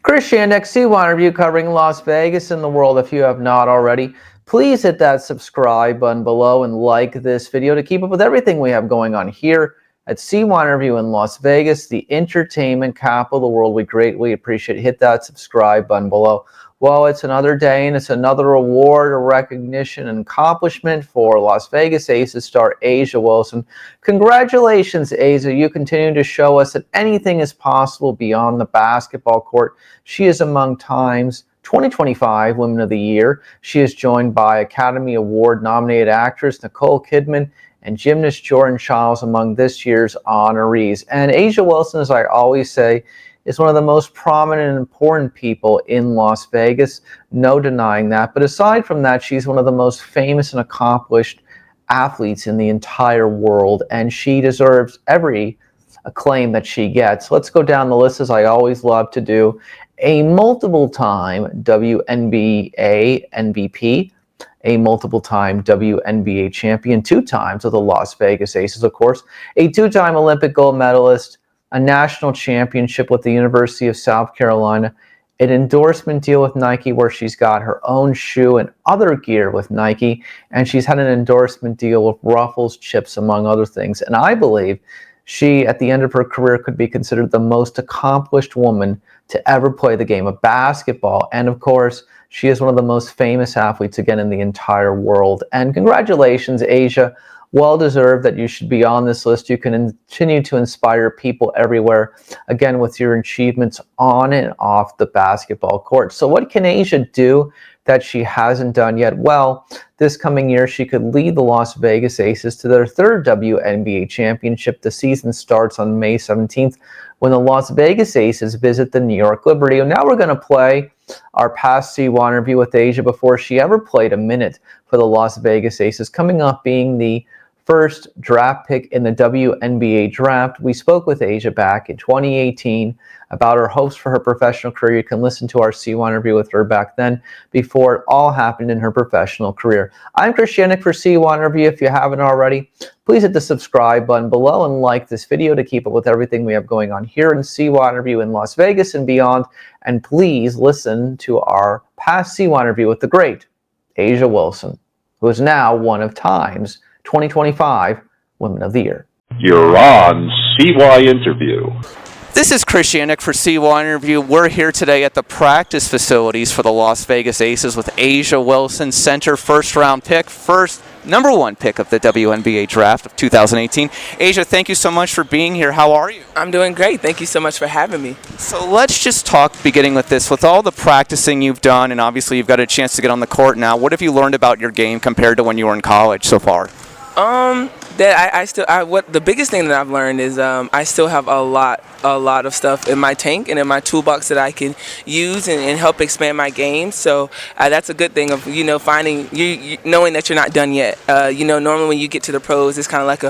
Christian XC1 review covering Las Vegas and the world. If you have not already, please hit that subscribe button below and like this video to keep up with everything we have going on here at C1 Review in Las Vegas, the entertainment capital of the world. We greatly appreciate it. Hit that subscribe button below. Well, it's another day and it's another award, a recognition, and accomplishment for Las Vegas Aces star A'ja Wilson. Congratulations, A'ja. You continue to show us that anything is possible beyond the basketball court. She is among Time's 2025 Women of the Year. She is joined by Academy Award nominated actress Nicole Kidman and gymnast Jordan Chiles among this year's honorees. And A'ja Wilson, as I always say, is one of the most prominent and important people in Las Vegas. No denying that. But aside from that, she's one of the most famous and accomplished athletes in the entire world, and she deserves every acclaim that she gets. Let's go down the list, as I always love to do. A multiple-time WNBA MVP, a multiple-time WNBA champion, 2 times with the Las Vegas Aces, of course, a 2-time Olympic gold medalist, a national championship with the University of South Carolina, an endorsement deal with Nike where she's got her own shoe and other gear with Nike, and she's had an endorsement deal with Ruffles chips, among other things. And I believe she, at the end of her career, could be considered the most accomplished woman to ever play the game of basketball. And of course, she is one of the most famous athletes, again, in the entire world. And congratulations, A'ja. Well deserved that you should be on this list. You can continue to inspire people everywhere, again, with your achievements on and off the basketball court. So what can A'ja do that she hasn't done yet? Well, this coming year, she could lead the Las Vegas Aces to their 3rd WNBA championship. The season starts on May 17th when the Las Vegas Aces visit the New York Liberty. And now we're going to play our past C1 review with A'ja before she ever played a minute for the Las Vegas Aces, coming up being the first draft pick in the WNBA draft. We spoke with A'ja back in 2018 about her hopes for her professional career. You can listen to our C1 review with her back then, before it all happened in her professional career. I'm Christian for C1 Review. If you haven't already, please hit the subscribe button below and like this video to keep up with everything we have going on here in C1 Review in Las Vegas and beyond. And please listen to our past C1 review with the great A'ja Wilson, who is now one of Time's 2025 Women of the Year. You're on CY Interview. This is Chris Yannick for C1 Interview. We're here today at the practice facilities for the Las Vegas Aces with A'ja Wilson, center, first-round pick, number 1 pick of the WNBA draft of 2018. A'ja, thank you so much for being here. How are you? I'm doing great. Thank you so much for having me. So let's just talk, beginning with this. With all the practicing you've done, and obviously you've got a chance to get on the court now, what have you learned about your game compared to when you were in college so far? What the biggest thing that I've learned is I still have a lot of stuff in my tank and in my toolbox that I can use and help expand my game. So that's a good thing of finding you knowing that you're not done yet. Normally when you get to the pros, it's kind of like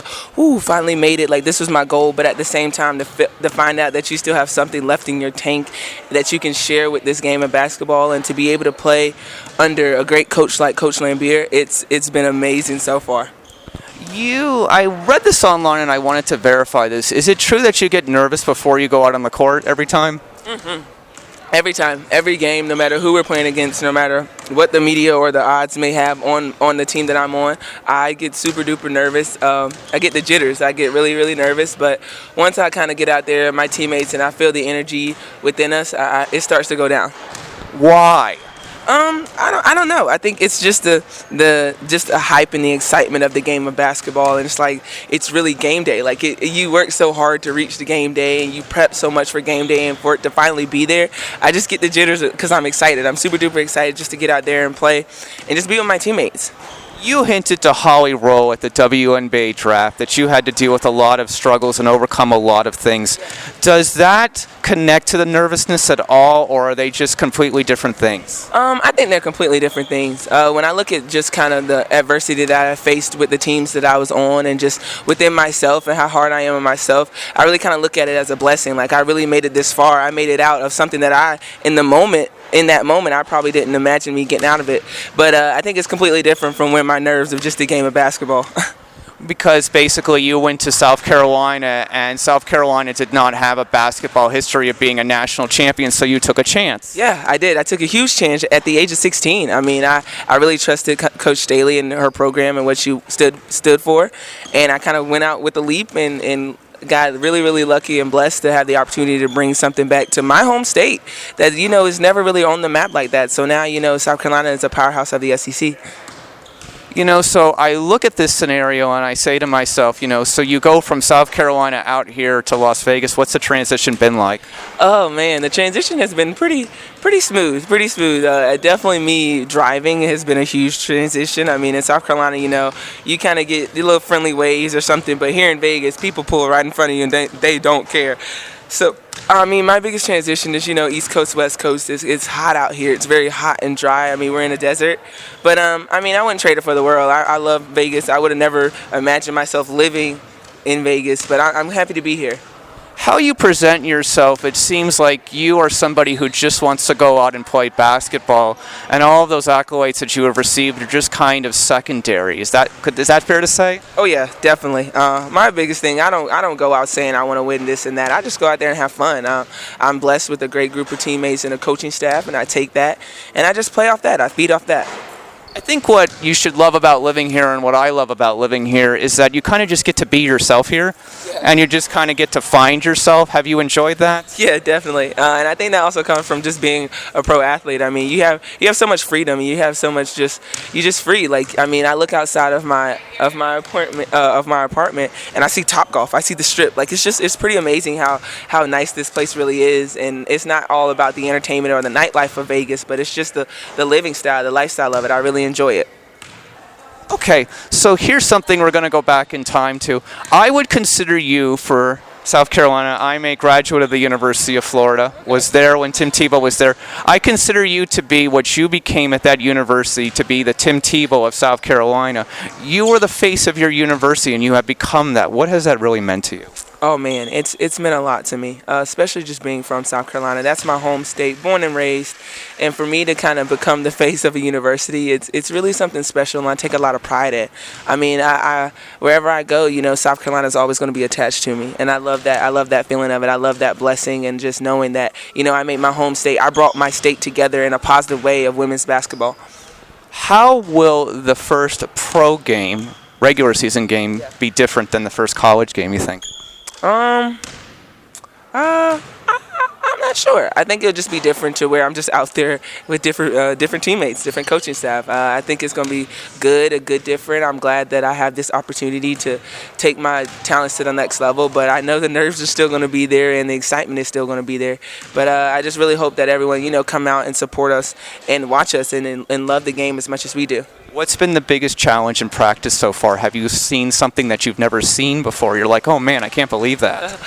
finally made it. Like, this was my goal, but at the same time to find out that you still have something left in your tank that you can share with this game of basketball, and to be able to play under a great coach like Coach Laimbeer, it's been amazing so far. I read this online and I wanted to verify this. Is it true that you get nervous before you go out on the court every time? Mm-hmm. Every time, every game, no matter who we're playing against, no matter what the media or the odds may have on the team that I'm on, I get super duper nervous. I get the jitters. I get really, really nervous. But once I kind of get out there, my teammates, and I feel the energy within us, it starts to go down. Why? I don't know. I think it's just the hype and the excitement of the game of basketball, and it's really game day. Like, you work so hard to reach the game day, and you prep so much for game day, and for it to finally be there, I just get the jitters because I'm excited. I'm super duper excited just to get out there and play, and just be with my teammates. You hinted to Holly Rowe at the WNBA draft that you had to deal with a lot of struggles and overcome a lot of things. Does that connect to the nervousness at all, or are they just completely different things? I think they're completely different things. When I look at just kind of the adversity that I faced with the teams that I was on, and just within myself and how hard I am on myself, I really kind of look at it as a blessing. Like, I really made it this far. I made it out of something that in that moment, I probably didn't imagine me getting out of it. But I think it's completely different from when my nerves of just the game of basketball. because basically you went to South Carolina, and South Carolina did not have a basketball history of being a national champion, so you took a chance. Yeah, I did. I took a huge chance at the age of 16. I mean, I really trusted Coach Staley and her program and what she stood for, and I kind of went out with a leap and got really, really lucky and blessed to have the opportunity to bring something back to my home state that, is never really on the map like that. So now, South Carolina is a powerhouse of the SEC. So I look at this scenario and I say to myself, so you go from South Carolina out here to Las Vegas. What's the transition been like? Oh man, the transition has been pretty smooth. Definitely me driving has been a huge transition. I mean, in South Carolina, you kind of get the little friendly waves or something, but here in Vegas, people pull right in front of you and they don't care. So, I mean, my biggest transition is, East Coast, West Coast. It's hot out here. It's very hot and dry. I mean, we're in a desert. But, I wouldn't trade it for the world. I love Vegas. I would have never imagined myself living in Vegas, but I'm happy to be here. How you present yourself, it seems like you are somebody who just wants to go out and play basketball, and all of those accolades that you have received are just kind of secondary. Is that fair to say? Oh yeah, definitely. My biggest thing, I don't go out saying I want to win this and that. I just go out there and have fun. I'm blessed with a great group of teammates and a coaching staff, and I take that and I just play off that. I feed off that. I think what you should love about living here, and what I love about living here, is that you kind of just get to be yourself here, and you just kind of get to find yourself. Have you enjoyed that? Yeah, definitely. And I think that also comes from just being a pro athlete. I mean, you have so much freedom. You have so much you're just free. Like, I mean, I look outside of my apartment and I see Topgolf. I see the Strip. Like, it's pretty amazing how nice this place really is. And it's not all about the entertainment or the nightlife of Vegas, but it's just the living style, the lifestyle of it. I really enjoy it. Okay, so here's something we're going to go back in time to. I would consider you for South Carolina. I'm a graduate of the University of Florida, was there when Tim Tebow was there. I consider you to be what you became at that university, to be the Tim Tebow of South Carolina. You were the face of your university, and you have become that. What has that really meant to you? Oh man, it's meant a lot to me, especially just being from South Carolina. That's my home state, born and raised, and for me to kind of become the face of a university, it's really something special, and I take a lot of pride in. I mean, I wherever I go, South Carolina is always going to be attached to me, and I love that. I love that feeling of it. I love that blessing, and just knowing that I made my home state. I brought my state together in a positive way of women's basketball. How will the first pro game, regular season game, be different than the first college game, you think? I'm not sure. I think it'll just be different to where I'm just out there with different teammates, different coaching staff. I think it's going to be a good different. I'm glad that I have this opportunity to take my talents to the next level, but I know the nerves are still going to be there and the excitement is still going to be there. But I just really hope that everyone, come out and support us and watch us and love the game as much as we do. What's been the biggest challenge in practice so far? Have you seen something that you've never seen before? You're like, oh man, I can't believe that.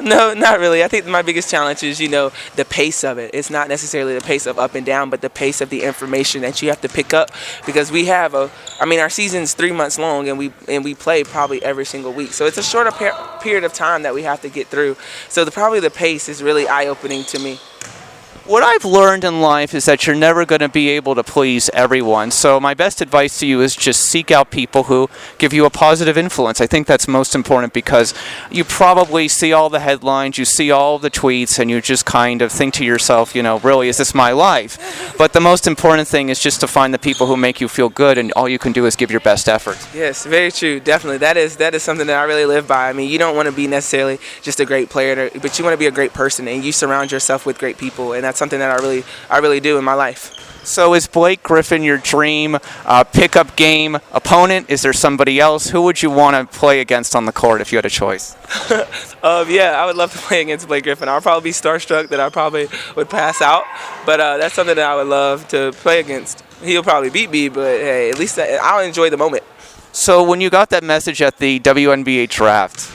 No, not really. I think my biggest challenge is, the pace of it. It's not necessarily the pace of up and down, but the pace of the information that you have to pick up, because we have our season's 3 months long, and we play probably every single week. So it's a shorter period of time that we have to get through. So probably the pace is really eye-opening to me. What I've learned in life is that you're never going to be able to please everyone. So my best advice to you is just seek out people who give you a positive influence. I think that's most important, because you probably see all the headlines, you see all the tweets, and you just kind of think to yourself, really, is this my life? But the most important thing is just to find the people who make you feel good, and all you can do is give your best effort. Yes, very true. Definitely. That is something that I really live by. I mean, you don't want to be necessarily just a great player, but you want to be a great person, and you surround yourself with great people, and that's something that I really do in my life. So is Blake Griffin your dream pickup game opponent? Is there somebody else? Who would you want to play against on the court if you had a choice? Yeah, I would love to play against Blake Griffin. I'll probably be starstruck that I probably would pass out, but that's something that I would love to play against. He'll probably beat me, but hey, at least I'll enjoy the moment. So when you got that message at the WNBA draft,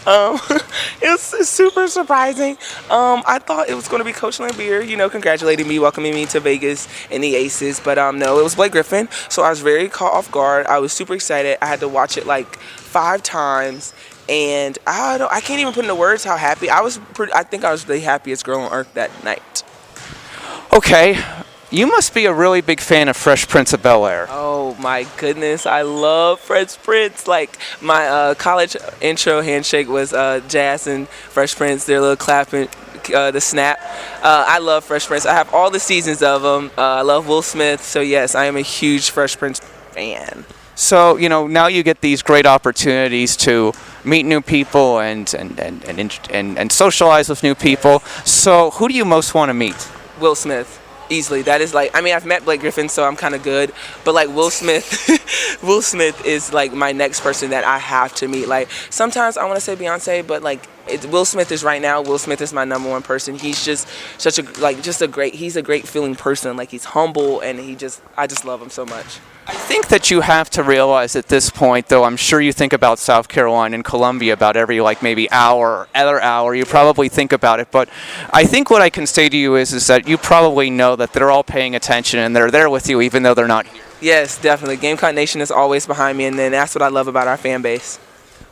it was super surprising. I thought it was going to be Coach Lambier, congratulating me, welcoming me to Vegas and the Aces. But no, it was Blake Griffin. So I was very caught off guard. I was super excited. I had to watch it like 5 times. And I can't even put into words how happy I was. I think I was the happiest girl on earth that night. Okay. You must be a really big fan of Fresh Prince of Bel-Air. Oh my goodness, I love Fresh Prince. Like my college intro handshake was Jazz and Fresh Prince. Their little clapping, the snap. I love Fresh Prince. I have all the seasons of them. I love Will Smith. So yes, I am a huge Fresh Prince fan. So, now you get these great opportunities to meet new people and socialize with new people. So who do you most want to meet? Will Smith. Easily. That is like, I mean, I've met Blake Griffin, so I'm kind of good. But like Will Smith, Will Smith is like my next person that I have to meet. Like sometimes I want to say Beyonce, but like Will Smith is right now. Will Smith is my number one person. He's just such a he's a great feeling person. Like he's humble and I just love him so much. I think that you have to realize at this point, though, I'm sure you think about South Carolina and Columbia about every maybe hour, other hour. You probably think about it. But I think what I can say to you is that you probably know that they're all paying attention and they're there with you even though they're not here. Yes, definitely. Gamecock Nation is always behind me, and then that's what I love about our fan base.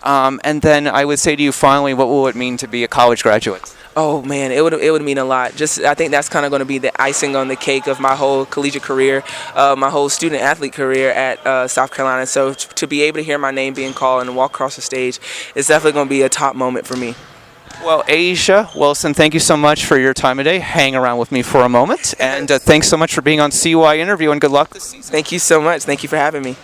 And then I would say to you finally, what will it mean to be a college graduate? Oh man, it would mean a lot. I think that's kind of going to be the icing on the cake of my whole collegiate career, my whole student athlete career at South Carolina. So to be able to hear my name being called and walk across the stage is definitely going to be a top moment for me. Well, A'ja Wilson, thank you so much for your time today. Hang around with me for a moment, and thanks so much for being on CY Interview, and good luck this season. Thank you so much. Thank you for having me.